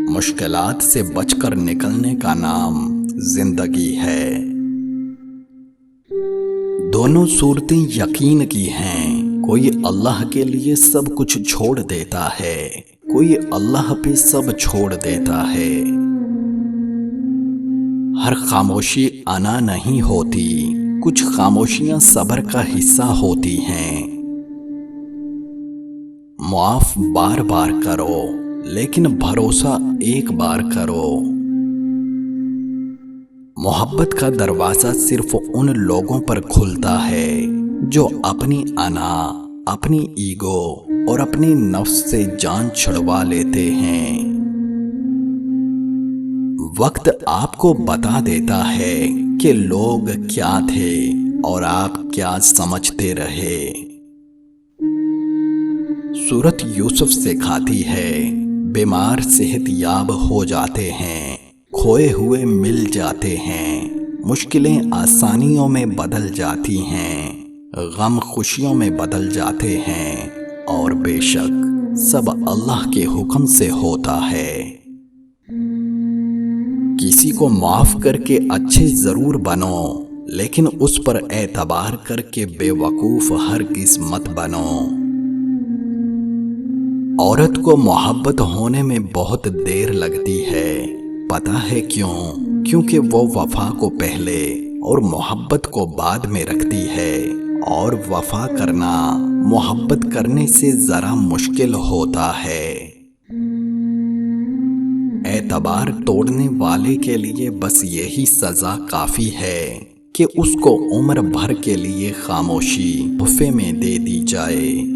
مشکلات سے بچ کر نکلنے کا نام زندگی ہے۔ دونوں صورتیں یقین کی ہیں، کوئی اللہ کے لیے سب کچھ چھوڑ دیتا ہے، کوئی اللہ پہ سب چھوڑ دیتا ہے۔ ہر خاموشی انا نہیں ہوتی، کچھ خاموشیاں صبر کا حصہ ہوتی ہیں۔ معاف بار بار کرو لیکن بھروسہ ایک بار کرو۔ محبت کا دروازہ صرف ان لوگوں پر کھلتا ہے جو اپنی انا، اپنی ایگو اور اپنی نفس سے جان چھڑوا لیتے ہیں۔ وقت آپ کو بتا دیتا ہے کہ لوگ کیا تھے اور آپ کیا سمجھتے رہے۔ سورت یوسف سکھاتی ہے، بیمار صحت یاب ہو جاتے ہیں، کھوئے ہوئے مل جاتے ہیں، مشکلیں آسانیوں میں بدل جاتی ہیں، غم خوشیوں میں بدل جاتے ہیں، اور بے شک سب اللہ کے حکم سے ہوتا ہے۔ کسی کو معاف کر کے اچھے ضرور بنو، لیکن اس پر اعتبار کر کے بے وقوف ہرگز مت بنو۔ عورت کو محبت ہونے میں بہت دیر لگتی ہے، پتہ ہے کیوں؟ کیونکہ وہ وفا کو پہلے اور محبت کو بعد میں رکھتی ہے، اور وفا کرنا محبت کرنے سے ذرا مشکل ہوتا ہے۔ اعتبار توڑنے والے کے لیے بس یہی سزا کافی ہے کہ اس کو عمر بھر کے لیے خاموشی تحفے میں دے دی جائے۔